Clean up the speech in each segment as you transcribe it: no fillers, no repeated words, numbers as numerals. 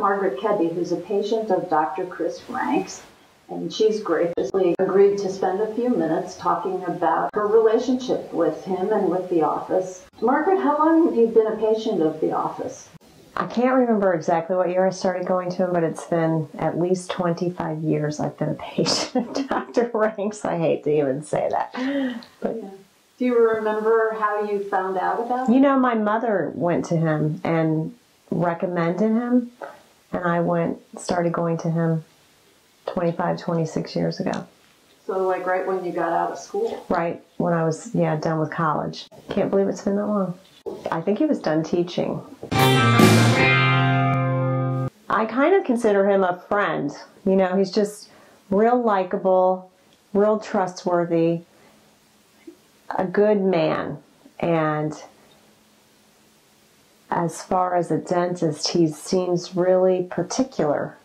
Margaret Koebbe, who's a patient of Dr. Chris Rank's, and she's graciously agreed to spend a few minutes talking about her relationship with him and with the office. Margaret, how long have you been a patient of the office? I can't remember exactly what year I started going to him, but it's been at least 25 years I've been a patient of Dr. Rank's. I hate to even say that. But yeah. Do you remember how you found out about him? You know, my mother went to him and recommended him, and I started going to him 25, 26 years ago. So like right when you got out of school? Right, when I was, done with college. Can't believe it's been that long. I think he was done teaching. I kind of consider him a friend. You know, he's just real likable, real trustworthy, a good man. And as far as a dentist, he seems really particular.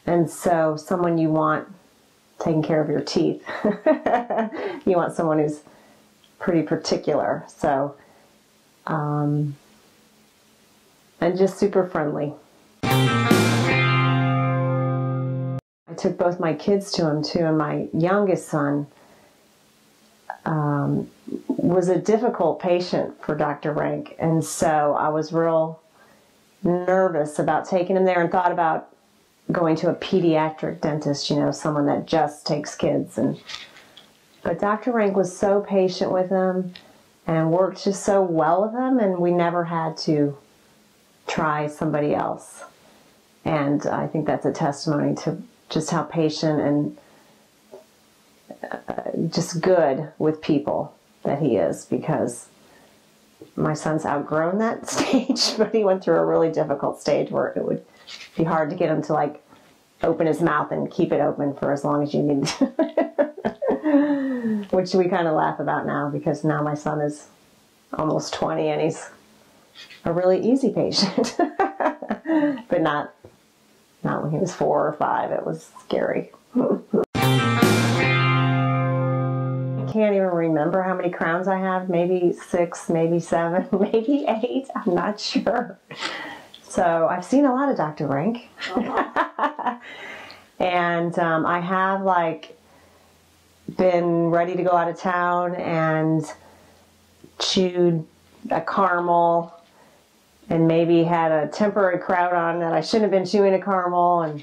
And so someone you want taking care of your teeth. You want someone who's pretty particular. So, and just super friendly. I took both my kids to him too, and my youngest son was a difficult patient for Dr. Rank, and so I was real nervous about taking him there and thought about going to a pediatric dentist, you know, someone that just takes kids. But Dr. Rank was so patient with him and worked just so well with him, and we never had to try somebody else. And I think that's a testimony to just how patient and just good with people that he is, because my son's outgrown that stage, but he went through a really difficult stage where it would be hard to get him to like open his mouth and keep it open for as long as you need to. Which we kind of laugh about now, because now my son is almost 20 and he's a really easy patient. But not when he was 4 or 5. It was scary. I can't even remember how many crowns I have. Maybe 6, maybe 7, maybe 8. I'm not sure. So I've seen a lot of Dr. Rank. And I have been ready to go out of town and chewed a caramel and maybe had a temporary crowd on that I shouldn't have been chewing a caramel, and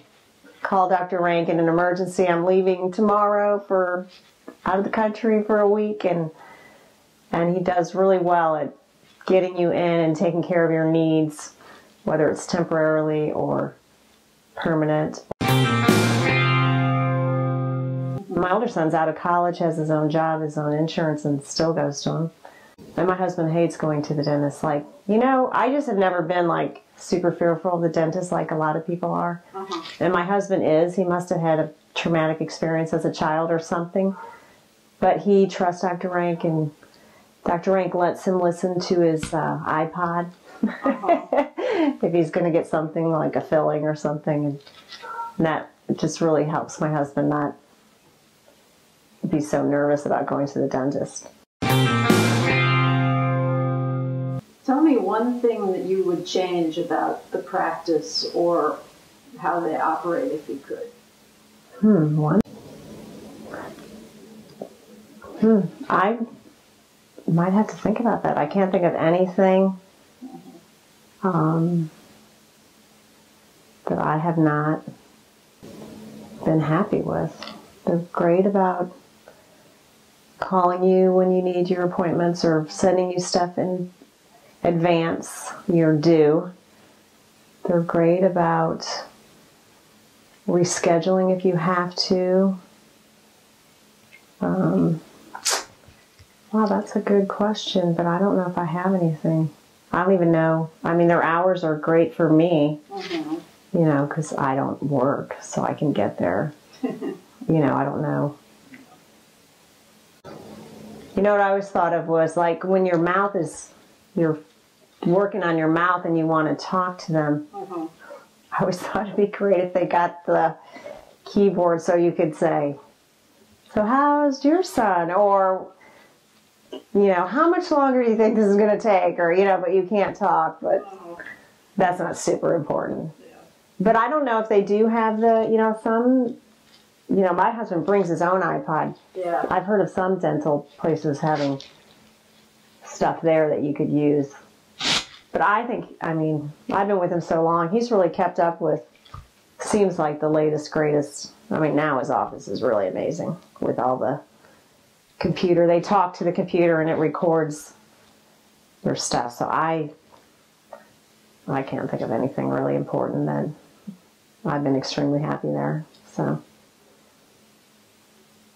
called Dr. Rank in an emergency. I'm leaving tomorrow for out of the country for a week, and he does really well at getting you in and taking care of your needs, whether it's temporarily or permanent. My older son's out of college, has his own job, his own insurance, and still goes to him. And my husband hates going to the dentist. I just have never been super fearful of the dentist like a lot of people are. And my husband is. He must have had a traumatic experience as a child or something. But he trusts Dr. Rank, and Dr. Rank lets him listen to his iPod if he's going to get something like a filling or something. And that just really helps my husband not be so nervous about going to the dentist. Tell me one thing that you would change about the practice or how they operate if you could. One? I might have to think about that. I can't think of anything that I have not been happy with. They're great about calling you when you need your appointments or sending you stuff in advance, you're due. They're great about rescheduling if you have to. Wow, that's a good question, but I don't know if I have anything. I don't even know. I mean, their hours are great for me, because I don't work, so I can get there. I don't know. What I always thought of was when your mouth is, you're working on your mouth and you want to talk to them. I always thought it'd be great if they got the keyboard so you could say, "So how's your son?" Or, "How much longer do you think this is going to take?" Or, but you can't talk. But that's not super important. But I don't know if they do have my husband brings his own iPod. Yeah. I've heard of some dental places having stuff there that you could use. But I've been with him so long, he's really kept up with, seems like the latest, greatest. Now his office is really amazing with all the computer. They talk to the computer and it records their stuff. So I can't think of anything really important that I've been extremely happy there. So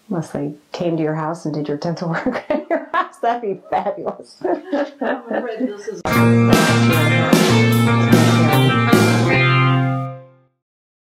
unless they came to your house and did your dental work at your house, that'd be fabulous. I'm afraid this is